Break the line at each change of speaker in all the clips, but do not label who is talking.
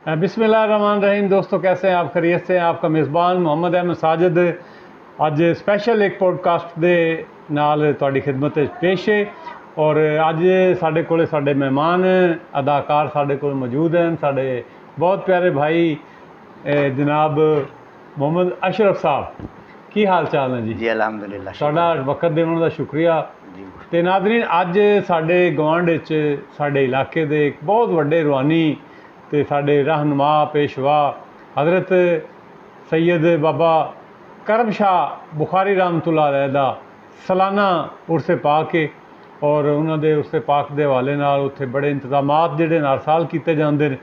बिस्मिल्लाहिर्रहमानिर्रहीम। दोस्तों, कैसे हैं आप? खैरियत से हैं? आपका मेज़बान मोहम्मद अहमद साजिद अज स्पैशल एक पॉडकास्ट दे नाल तुहाडी खिदमत च पेश है। और अज साडे कोले साडे मेहमान अदाकार साडे कोल मौजूद हैं। साडे बहुत प्यारे भाई जनाब मोहम्मद अशरफ साहब, की हाल चाल है जी?
जी अलहमदुलिल्लाह।
तुहाडा वक्त देने का शुक्रिया। तो नाज़रीन, अज साडे गवांढ च साडे इलाके दे एक बहुत वड्डे रूहानी ते साडे रहनुमा पेशवा हज़रत सैयद बाबा करम शाह बुखारी रहमतुल्लाह अलैह दा सालाना उर्से पाक है। और उन्होंने उर्से पाक के हवाले नाल उत्थे बड़े इंतजामात जिहड़े हर साल किए जाते हैं।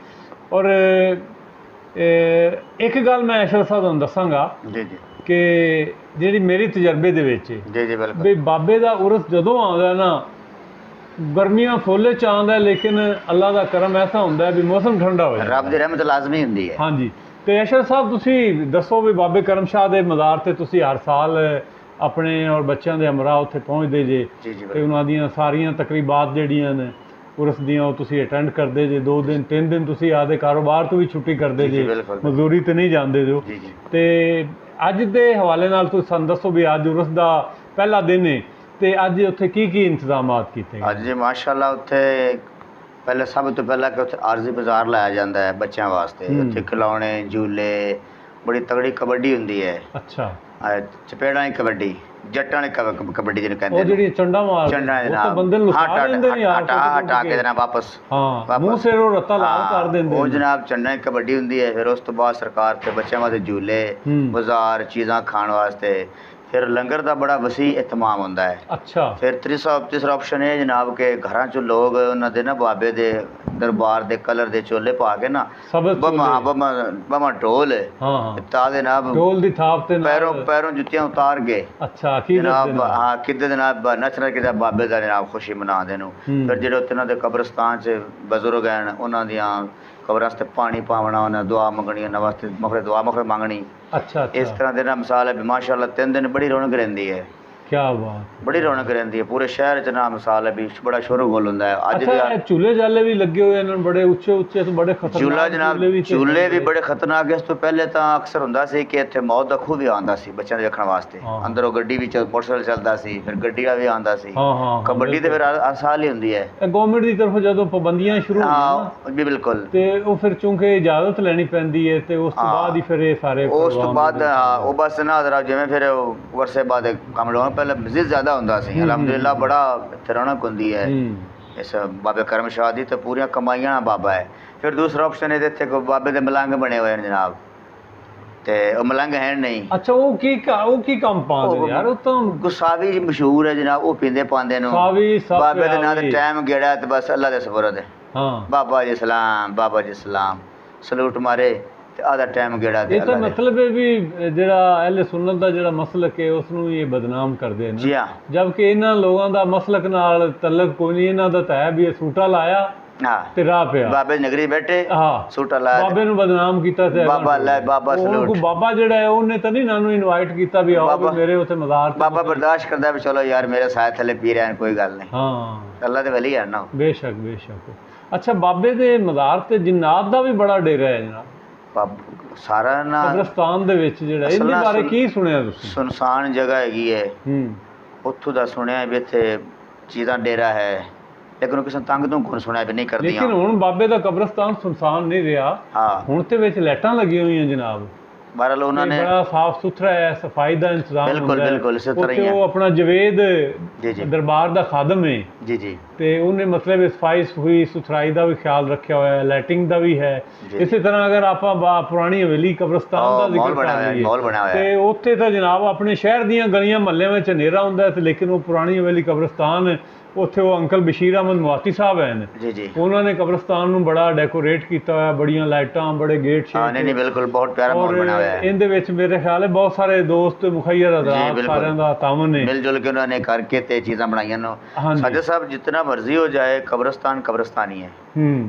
और एक गल मैं अशरफ साहब तुहानूं दसांगा कि जिहड़ी मेरी तजर्बे दे विच भी बाबे दा उर्स जदों आउंदा ना, गर्मियां फुल च आउंदा, लेकिन अल्लाह का करम ऐसा हुंदा है भी मौसम ठंडा हो जाता,
रब दी रहमत लाजमी हुंदी है।
हाँ जी। तो अशरफ साहब, तुसी दसो भी बाबे करम शाह दे मज़ार ते तुसी हर साल अपने और बच्चों के हमरा उत्थे पहुँचते जे, ते उन्हां दियां सारियां तकरीबात जिहड़ियां ने उर्स दियां ओह तुसी अटेंड करदे जे। 2 दिन 3 दिन तुसी आदे कारोबार तो भी छुट्टी करदे जे, मजदूरी तो नहीं जांदे जो। ते अज दे हवाले नाल तुसी सानूं दसो भी अज उर्स दा पहला दिन है, ते अज उत्थे की इंतजामात कीते गए?
अज माशाअल्लाह उत्थे पहले सब तो पहला कि उत्थे आरजी बाजार लाया जाता है बच्चों वास्ते। उत्थे खिलौने, झूले, बड़ी तगड़ी कबड्डी हुंदी है।
अच्छा।
चपेड़ा की कबड्डी, जट्टां की कबड्डी जिन्हें कहते हैं,
ਜਿਹੜੀ ਚੰਡਾ ਮਾਰ
चंडा
ਉਹ ਬੰਦੇ ਨੂੰ ਲੁਕਾ ਦਿੰਦੇ ਨੇ ਯਾਰ,
हटा के जनाब वापस
ਹਾਂ ਮੂੰਹ ਸਿਰ ਉਹ ਰੱਤਾ ਲਾਲ ਕਰ ਦਿੰਦੇ
ਉਹ जनाब चंडा की कबड्डी हुंदी है। फिर उस तो बाद सरकार ते बच्चों वास्ते झूले, बाजार, चीज़ां खाण वास्ते। फिर लंगर का बड़ा वसी एहतमाम होंदा है।
अच्छा।
फिर तीसरा ऑप्शन है जनाब के घरां चो लोग उन्होंने ना बाबे दे दरबार दे कलर दे चोले पा के ना बमा ढोल तादे नाब
ढोल दी थाप ते
पैरों जुत्तियां उतार के
अच्छा
जनाब हाँ किदे जनाब नचना कि बाबे का जनाब खुशी मनाते हैं। फिर जो उन्होंने दे कब्रस्तान च बजुर्ग हैं उन्हों दियां कब्रां ते पानी पावना, उन्हें दुआ मंगनी, उन्होंने वास्ते दुआ मफर मांगनी।
अच्छा।
इस तरह के ना मिसाल है। माशाअल्लाह 3 दिन बड़ी रौनक रहती है।
क्या बात,
बड़ी रौनक रहती है पूरे शहर च ना। मिसाल है भी बड़ा शोर गोल होंदा है। अज
अच्छा, झूले जाले भी लगे हुए हैं बड़े ऊंचे ऊंचे तो बड़े खतरनाक
झूला जनाब, झूले भी बड़े खतरनाक है। इस तो पहले तो अक्सर होंदा सी कि इत्थे मौत दा खूह भी आंदा सी बच्चों दे देखण वास्ते। अंदरों गड्डी भी मोटरसाइकिल चलदा सी, फिर गड्डियां भी आंदा सी। कबड्डी ते फिर हर साल ही हुंदी है।
गवर्नमेंट दी तरफों जदों पाबंदियां शुरू
हां जी बिल्कुल,
ते ओ फिर चूंकि इजाजत लेनी पैंदी है ते उस तो बाद ही फिर ये सारे
उस तो बाद ओ बस ना जरा जिवें फिर वर्षे बाद काम लोग पहले मजीद ज्यादा हुंदा सी। अलहमदुलिल्लाह बड़ा रौनक हुंदी है इस बाबे करम शाह दी। तो पूरियां कमाइयां बाबा है। फिर दूसरा ऑप्शन है इत्थे को बाबे दे मलंग बने हुए हैं जनाब, ते ओ मलंग है नहीं। अच्छा, वो की काम पांदे यार? ओ तो गुसावी मशहूर है जनाब, ओ पींदे पांदे नो बाबे दे नाम ते टाइम गेड़ा ते बस अल्लाह दे सुपुर्द है। हां, बाबा जी सलाम, बाबा जी सलाम, सलूट मारे ते आधा टाइम गेड़ा दे।
ये मतलब है भी जेड़ा अहले सुन्नत दा जेड़ा मसलक है उसनू ये बदनाम कर दे ना।
जी हां,
जबकि इन्हां लोगां दा मसलक नाल तल्लक कोई नहीं। इन्हां दा है भी सूटा लाया ते राह पे
बाबे नगरी बैठे, हां सूटा लाया,
बाबे नु बदनाम कीता ते
बाबा ले बाबा सलूट।
वो बाबा जेड़ा है ओने तो नहीं नानू इनवाइट कीता भी आओ मेरे उते मज़ार।
बाबा बर्दाश्त करदा है चलो यार मेरे साथ थले पी रहे हैं कोई गल नहीं।
हां,
अल्लाह दे वली है ना।
बेशक बेशक। अच्छा, बाबे दे मज़ार ते जिन्नात दा भी बड़ा डेरा है जनाब
सारा ना
कब्रिस्तान दे विच जेड़ा इहदे बारे की सुनिया तुसीं?
सुनसान जगह हैगी है, उत्थों दा सुनिया भी इत्थे चीज़ां डेरा है, लेकिन किसी तंग तो कौन सुनिया भी नहीं करदी।
लेकिन हुण बाबे दा कब्रिस्तान सुनसान नहीं रहा। हाँ, हुण ते विच लाइटां लगी हुई हैं जनाब। बहरहाल उन्होंने बड़ा साफ सुथरा है, सफाई का इंतजाम
बिल्कुल बिल्कुल इस तरह ही है।
वो अपना जवेद दरबार दा खादम है
जी जी,
ते उन्हें मतलब सफाई हुई सुथराई का भी ख्याल रखा हुआ है, लाइटिंग का भी है। इसी तरह अगर आप पुरानी हवेली कब्रिस्तान का जिक्र कर रहे हैं उत्थे तो जनाब अपने शहर दियां गलियां महल्ले में हनेरा हुंदा है, लेकिन वो पुरानी हवेली कब्रिस्तान उत्थे वो अंकल बशीर अहमद मुआती साहब हैं, उन्होंने कब्रिस्तान नूं बड़ा डेकोरेट किया हुआ, बड़ियां लाइटां, बड़े गेट शेट।
नहीं बिल्कुल बहुत प्यारा माहौल बना हुआ है।
इहदे विच मेरे ख्याल है बहुत सारे दोस्त मुखैर हज़रात सारियां दा तावन है,
मिलजुल के उन्होंने करके ते चीज़ां बनाईयां नो। साजिद साहब जितना मर्जी हो जाए कब्रिस्तान कब्रिस्तान ही है।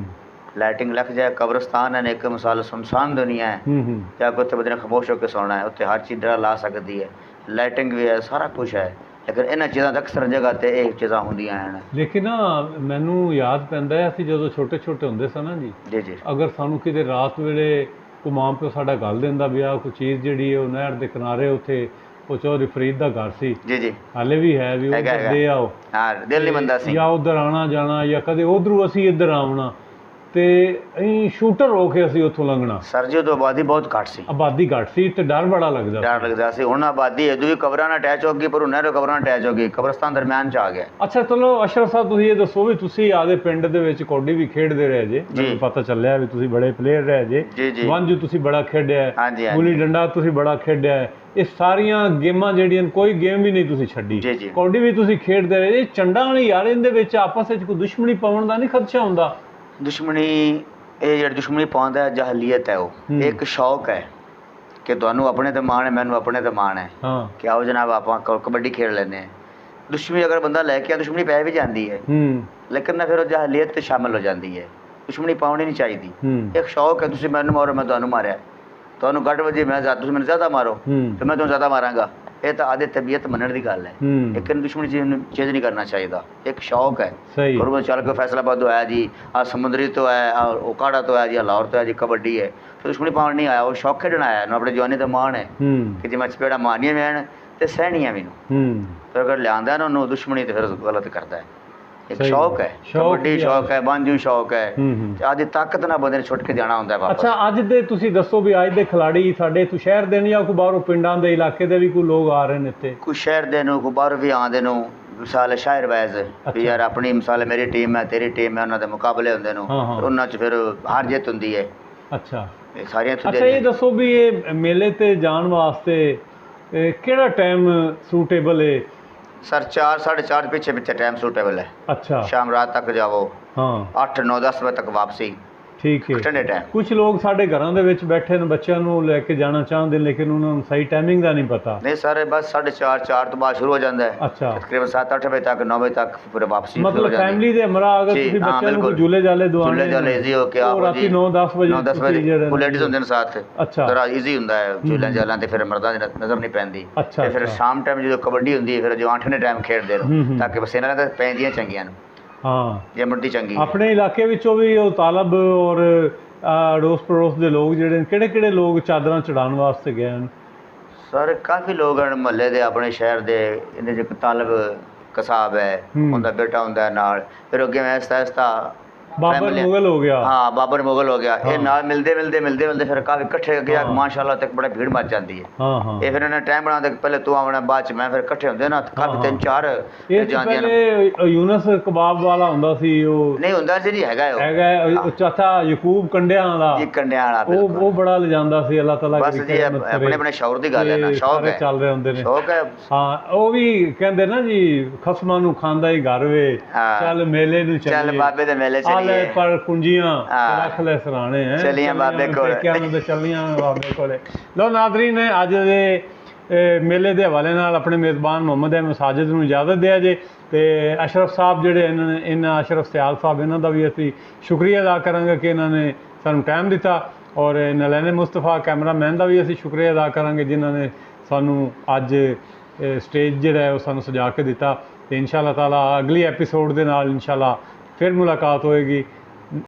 लाइटिंग लग जाए कब्रिस्तान है एक मिसाल सुनसान दुनिया है, क्या उत्थे बंदे ने खामोश होकर सोना है, उत्थे हर चीज़ डरा ला सकती है, लाइटिंग भी है, सारा कुछ है। ਲੇਕਿਨ ਇਹਨਾਂ ਚੀਜ਼ਾਂ ਤਾਂ ਅਕਸਰ ਜਗ੍ਹਾ ਤੇ ਇਹ ਚੀਜ਼ਾਂ ਹੁੰਦੀਆਂ ਹਨ।
ਲੇਕਿਨ ਨਾ ਮੈਨੂੰ ਯਾਦ ਪੈਂਦਾ ਹੈ ਅਸੀਂ ਜਦੋਂ ਛੋਟੇ ਛੋਟੇ ਹੁੰਦੇ ਸਾਂ ਨਾ ਜੀ,
ਜੀ ਜੀ
ਅਗਰ ਸਾਨੂੰ ਕਿਤੇ ਰਾਤ ਵੇਲੇ ਕੋਈ ਮਾਂ ਪਿਓ ਸਾਡਾ ਗੱਲ ਦਿੰਦਾ ਵੀ ਆਹ ਕੋਈ ਚੀਜ਼ ਜਿਹੜੀ ਹੈ ਉਹ ਨਹਿਰ ਦੇ ਕਿਨਾਰੇ ਉੱਥੇ ਉਹ ਚੌਧਰੀ ਫਰੀਦ ਦਾ ਘਰ ਸੀ,
ਜੀ ਜੀ
ਹਾਲੇ ਵੀ ਹੈ ਵੀ ਉੱਧਰ ਦੇ ਆਓ,
ਹਾਂ ਦਿਲ ਨਹੀਂ ਮੰਨਦਾ ਸੀ,
ਜਾਂ ਉੱਧਰ ਆਉਣਾ ਜਾਣਾ, ਜਾਂ ਕਦੇ ਉੱਧਰੋਂ ਅਸੀਂ ਇੱਧਰ ਆਉਣਾ, ਤੇ ਅਸੀਂ ਸ਼ੂਟਰ ਹੋ ਕੇ ਅਸੀਂ ਉੱਥੋਂ ਲੰਘਣਾ।
ਸਰ ਜੀ ਉਦੋਂ ਆਬਾਦੀ ਬਹੁਤ ਘੱਟ ਸੀ,
ਆਬਾਦੀ ਘੱਟ ਸੀ ਤੇ ਡਰ ਬੜਾ ਲੱਗਦਾ
ਡਰ ਲੱਗਦਾ ਸੀ। ਹੁਣ ਆਬਾਦੀ ਇਦੋਂ ਵੀ ਕਬਰਾਂ ਨਾਲ ਅਟੈਚ ਹੋ ਗਈ, ਪਰ ਨਹਿਰੋ ਕਬਰਾਂ ਨਾਲ ਅਟੈਚ ਹੋ ਗਈ, ਕਬਰਸਤਾਨ ਦਰਮਿਆਨ ਚ ਆ ਗਿਆ।
ਅੱਛਾ ਚਲੋ ਅਸ਼ਰਫ ਸਾਹਿਬ ਤੁਸੀਂ ਇਹ ਦੱਸੋ ਵੀ ਤੁਸੀਂ ਆਦੇ ਪਿੰਡ ਦੇ ਵਿੱਚ ਕੌਡੀ ਵੀ ਖੇਡਦੇ ਰਹੇ ਜੇ, ਮੈਨੂੰ ਪਤਾ ਚੱਲਿਆ ਵੀ ਤੁਸੀਂ ਬੜੇ ਪਲੇਅਰ ਰਹੇ ਜੇ,
ਜੀ
ਵਾਂਝੂ ਤੁਸੀਂ ਬੜਾ ਖੇਡਿਆ,
ਹਾਂਜੀ
ਗੁੱਲੀ ਡੰਡਾ ਤੁਸੀਂ ਬੜਾ ਖੇਡਿਆ, ਇਹ ਸਾਰੀਆਂ ਗੇਮਾਂ ਜਿਹੜੀਆਂ ਕੋਈ ਗੇਮ ਵੀ ਨਹੀਂ ਤੁਸੀਂ ਛੱਡੀ, ਕੌਡੀ ਵੀ ਤੁਸੀਂ ਖੇਡਦੇ ਰਹੇ। ਇਹ ਚੰਡਾਂ ਵਾਲੀ ਯਾਰ ਇਹਦੇ ਵਿੱਚ ਆਪਸ ਵਿੱਚ ਕੋਈ ਦੁਸ਼ਮਣੀ ਪਾਉਣ ਦਾ ਨਹੀਂ ਖਦਸ਼ਾ ਹੁੰਦਾ?
ਦੁਸ਼ਮਣੀ ਇਹ ਜਿਹੜੀ ਦੁਸ਼ਮਣੀ ਪਾਉਂਦਾ ਜਾਹਲੀਅਤ ਹੈ, ਉਹ ਇੱਕ ਸ਼ੌਕ ਹੈ ਕਿ ਤੁਹਾਨੂੰ ਆਪਣੇ ਤੇ ਮਾਣ ਹੈ, ਮੈਨੂੰ ਆਪਣੇ ਤੇ ਮਾਣ ਹੈ,
ਹਾਂ
ਕਿ ਆਓ ਜਨਾਬ ਆਪਾਂ ਕਬੱਡੀ ਖੇਡ ਲੈਂਦੇ ਹਾਂ। ਦੁਸ਼ਮਣੀ ਅਗਰ ਬੰਦਾ ਲੈ ਕੇ ਆ, ਦੁਸ਼ਮਣੀ ਪੈ ਵੀ ਜਾਂਦੀ ਹੈ, ਲੇਕਿਨ ਨਾ ਫਿਰ ਉਹ ਜਾਹਲੀਅਤ ਤੇ ਸ਼ਾਮਿਲ ਹੋ ਜਾਂਦੀ ਹੈ। ਦੁਸ਼ਮਣੀ ਪਾਉਣੀ ਨਹੀਂ ਚਾਹੀਦੀ। ਇੱਕ ਸ਼ੌਕ ਹੈ, ਤੁਸੀਂ ਮੈਨੂੰ ਮਾਰੋ ਮੈਂ ਤੁਹਾਨੂੰ ਮਾਰਿਆ, ਤੁਹਾਨੂੰ ਘੱਟ ਵਜੇ ਤੁਸੀਂ ਮੈਨੂੰ ਜ਼ਿਆਦਾ ਮਾਰੋ ਤੇ ਮੈਂ ਤੁਹਾਨੂੰ ਜ਼ਿਆਦਾ ਮਾਰਾਂਗਾ, ਇਹ ਤਾਂ ਆਦੇ ਤਬੀਅਤ ਮੰਨਣ ਦੀ ਗੱਲ ਹੈ। ਇੱਕ ਦੁਸ਼ਮਣੀ ਚੇਂਜ ਨਹੀਂ ਕਰਨਾ ਚਾਹੀਦਾ, ਇੱਕ ਸ਼ੌਕ ਹੈ। ਗੁਰੂ ਚੱਲ ਕੇ ਫੈਸਲਾਬਾਦ ਤੋਂ ਆਇਆ ਜੀ, ਆ ਸਮੁੰਦਰੀ ਤੋਂ ਆਇਆ, ਉਕਾੜਾ ਤੋਂ ਆਇਆ ਜੀ, ਲਾਹੌਰ ਤੋਂ ਆਇਆ ਜੀ, ਕਬੱਡੀ ਹੈ, ਫਿਰ ਦੁਸ਼ਮਣੀ ਪਾਉਣ ਨਹੀਂ ਆਇਆ, ਉਹ ਸ਼ੌਕ ਖੇਡਣ ਆਇਆ ਨਾ, ਆਪਣੇ ਜਵਾਨੀ ਦਾ ਮਾਣ ਹੈ ਕਿ ਜੇ ਮੈਂ ਚਪੇੜਾ ਮਾਰਨੀਆਂ ਮੈਨ ਤੇ ਸਹਿਣੀਆਂ ਮੈਨੂੰ, ਫਿਰ ਅਗਰ ਲਿਆਂਦਾ ਨਾ ਉਹਨੂੰ ਦੁਸ਼ਮਣੀ ਤੇ ਫਿਰ ਗਲਤ ਕਰਦਾ ਹੈ। ਇੱਕ ਸ਼ੌਕ ਹੈ, ਕਬੱਡੀ ਸ਼ੌਕ ਹੈ, ਬਾਂਝੂ ਸ਼ੌਕ ਹੈ, ਆਦੀ ਤਾਕਤ ਨਾਲ ਬੰਦੇ ਨੇ ਛੁੱਟ ਕੇ ਜਾਣਾ ਹੁੰਦਾ ਵਾਪਸ।
ਅੱਛਾ ਅੱਜ ਦੇ ਤੁਸੀਂ ਦੱਸੋ ਵੀ ਅੱਜ ਦੇ ਖਿਲਾੜੀ ਸਾਡੇ ਇੱਥੋਂ ਸ਼ਹਿਰ ਦੇ ਨੇ ਜਾਂ ਕੋਈ ਬਾਹਰੋਂ ਪਿੰਡਾਂ ਦੇ ਇਲਾਕੇ ਦੇ ਵੀ ਕੋਈ ਲੋਕ ਆ ਰਹੇ ਨੇ ਇੱਥੇ?
ਕੋਈ ਸ਼ਹਿਰ ਦੇ ਨੂੰ, ਕੋਈ ਬਾਹਰੋਂ ਵੀ ਆਉਂਦੇ ਨੂੰ, ਮਿਸਾਲ ਸ਼ਾਇਰ ਵੈਜ਼ ਵੀ ਯਾਰ ਆਪਣੀ ਮਿਸਾਲ ਮੇਰੀ ਟੀਮ ਹੈ, ਤੇਰੀ ਟੀਮ ਹੈ, ਉਹਨਾਂ ਦੇ ਮੁਕਾਬਲੇ ਹੁੰਦੇ ਨੂੰ, ਉਹਨਾਂ 'ਚ ਫਿਰ ਹਾਰ ਜਿੱਤ ਹੁੰਦੀ ਹੈ।
ਅੱਛਾ
ਇਹ ਸਾਰੀਆਂ
ਅੱਛਾ ਇਹ ਦੱਸੋ ਵੀ ਇਹ ਮੇਲੇ ਤੇ ਜਾਣ ਵਾਸਤੇ ਕਿਹੜਾ ਟਾਈਮ ਸੂਟੇਬਲ ਹੈ?
सर 4 साढ़े 4 पीछे टाइम सूटेबल है।
अच्छा
शाम रात तक जाओ,
हाँ
8 9 10 बजे तक वापसी,
ठीक है।
ठंडे टाइम
कुछ लोग साढ़े घरों ਦੇ ਵਿੱਚ ਬੈਠੇ ਨੇ ਬੱਚਿਆਂ ਨੂੰ ਲੈ ਕੇ ਜਾਣਾ ਚਾਹੁੰਦੇ ਲੇਕਿਨ ਉਹਨਾਂ ਨੂੰ ਸਹੀ ਟਾਈਮਿੰਗ ਦਾ ਨਹੀਂ ਪਤਾ।
नहीं सर बस 4:30 4 तो बाद शुरू हो जाता है।
अच्छा
तकरीबन 7 8 बजे तक 9 बजे तक पूरे वापसी
मतलब फैमिली ਦੇ हमरा अगर ਤੁਸੀਂ ਬੱਚਿਆਂ ਨੂੰ झूले जाले दवाने
झूले जाले इजी हो के आप
राती 9 10 ਵਜੇ
9 10 ਵਜੇ ਉਹ ਲੇਡੀਜ਼ ਹੁੰਦੇ ਨੇ ਸਾਥ।
ਅੱਛਾ
ਜਰਾ ਇਜ਼ੀ ਹੁੰਦਾ ਹੈ ਝੂਲੇ ਜਾਲਾਂ ਤੇ ਫਿਰ ਮਰਦਾਂ ਦੀ ਨਜ਼ਰ ਨਹੀਂ ਪੈਂਦੀ। ਤੇ ਫਿਰ ਸ਼ਾਮ ਟਾਈਮ ਜਦੋਂ ਕਬੱਡੀ ਹੁੰਦੀ ਹੈ ਫਿਰ ਜੋ 8 ਨੇ ਟਾਈਮ ਖੇਡਦੇ ਨੇ ਤਾਂ ਕਿ ਪਸੀਨਾ ਤਾਂ ਪੈਂਦੀਆਂ ਚੰਗੀਆਂ ਨੂੰ।
ਹਾਂ
ਜੇ ਮੁੱਢੀ ਚੰਗੀ
ਆਪਣੇ ਇਲਾਕੇ ਵਿੱਚੋਂ ਵੀ ਉਹ ਤਾਲਬ ਔਰ ਅੜੋਸ ਪੜੋਸ ਦੇ ਲੋਕ ਜਿਹੜੇ ਕਿਹੜੇ ਕਿਹੜੇ ਲੋਕ ਚਾਦਰਾਂ ਚੜਾਉਣ ਵਾਸਤੇ ਗਏ ਹਨ?
ਸਰ ਕਾਫੀ ਲੋਕ ਹਨ ਮੁਹੱਲੇ ਦੇ, ਆਪਣੇ ਸ਼ਹਿਰ ਦੇ। ਇਹਦੇ ਚ ਤਾਲਬ ਕਸਾਬ ਹੈ, ਉਹਦਾ ਬੇਟਾ ਹੁੰਦਾ ਨਾਲ, ਫਿਰ ਅੱਗੇ ਮੈਂ ਆਹਿਸਤਾ
ਬਾਬਰ ਮੁਗਲ ਹੋ ਗਿਆ।
ਹਾਂ ਬਾਬਰ ਮੁਗਲ ਹੋ ਗਿਆ। ਇਹ ਨਾਲ ਮਿਲਦੇ ਫਿਰ ਕਾਫੀ ਇਕੱਠੇ ਅੱਗੇ ਮਾਸ਼ਾਅੱਲਾ ਤੱਕ ਬੜਾ ਭੀੜ ਮੱਚ ਜਾਂਦੀ ਹੈ। ਇਹ ਫਿਰ ਇਹਨਾਂ ਟਾਈਮ ਬਣਾਉਂਦੇ ਪਹਿਲੇ ਤੂੰ ਆਉਣਾ ਬਾਅਦ ਚ ਮੈਂ, ਫਿਰ ਇਕੱਠੇ ਹੁੰਦੇ ਨਾ ਕਾਫੀ 3 4 ਜਾਂਦੀਆਂ ਨੇ।
ਪਹਿਲੇ ਯੂਨਸ ਕਬਾਬ ਵਾਲਾ ਹੁੰਦਾ ਸੀ, ਉਹ
ਨਹੀਂ ਹੁੰਦਾ ਸੀ ਜੀ, ਹੈਗਾ
ਉਹ ਚਾਚਾ ਯਕੂਬ ਕੰਡਿਆਂ ਵਾਲਾ,
ਜੀ ਕੰਡਿਆਂ ਵਾਲਾ,
ਉਹ ਬੜਾ ਲਿਜਾਂਦਾ ਸੀ। ਅੱਲਾਹ ਤਾਲਾ
ਬਸ ਜੀ ਆਪਣੇ ਆਪਣੇ ਸ਼ੌਰ ਦੀ ਗੱਲ ਹੈ ਨਾ, ਸ਼ੌਕ ਹੈ
ਚੱਲ ਰਹੇ ਹੁੰਦੇ ਨੇ,
ਸ਼ੌਕ ਹੈ।
ਹਾਂ ਉਹ ਵੀ ਕਹਿੰਦੇ ਨਾ ਜੀ ਖਸਮਾਂ ਨੂੰ ਖਾਂਦਾ ਹੀ ਘਰ ਵੇ, ਚੱਲ ਮੇਲੇ ਨੂੰ
ਚੱਲ ਬਾਬੇ ਦੇ ਮੇਲੇ ਚੱਲੀਏ,
ਪਰ ਕੁੰਜੀਆਂ ਰੱਖ ਲੈ ਸਰਾਣੇ ਹੈ,
ਚੱਲੀਆਂ ਬਾਬੇ ਕੋਲ,
ਤੇ ਚੱਲੀਆਂ ਬਾਬੇ ਕੋਲੇ। ਲੋ ਨਾਜ਼ਰੀਨ ਅੱਜ ਦੇ ਮੇਲੇ ਦੇ ਹਵਾਲੇ ਨਾਲ ਆਪਣੇ ਮੇਜ਼ਬਾਨ ਮੁਹੰਮਦ ਅਹਿਮਦ ਸਾਜਿਦ ਨੂੰ ਇਜਾਜ਼ਤ ਦਿਆ ਜੇ, ਤੇ ਅਸ਼ਰਫ ਸਾਹਿਬ ਜਿਹੜੇ ਇਹਨਾਂ ਅਸ਼ਰਫ ਸਿਆਲ ਸਾਹਿਬ ਇਹਨਾਂ ਦਾ ਵੀ ਅਸੀਂ ਸ਼ੁਕਰੀਆ ਅਦਾ ਕਰਾਂਗੇ ਕਿ ਇਹਨਾਂ ਨੇ ਸਾਨੂੰ ਟਾਈਮ ਦਿੱਤਾ, ਔਰ ਨਲੈਨ ਮੁਸਤਫਾ ਕੈਮਰਾਮੈਨ ਦਾ ਵੀ ਅਸੀਂ ਸ਼ੁਕਰੀਆ ਅਦਾ ਕਰਾਂਗੇ ਜਿਨ੍ਹਾਂ ਨੇ ਸਾਨੂੰ ਅੱਜ ਸਟੇਜ ਜਿਹੜਾ ਉਹ ਸਾਨੂੰ ਸਜਾ ਕੇ ਦਿੱਤਾ। ਤੇ ਇਨਸ਼ਾ ਅੱਲਾਹ ਤਾਲਾ ਅਗਲੀ ਐਪੀਸੋਡ ਦੇ ਨਾਲ ਇਨਸ਼ਾ ਅੱਲਾਹ ਫਿਰ ਮੁਲਾਕਾਤ ਹੋਏਗੀ।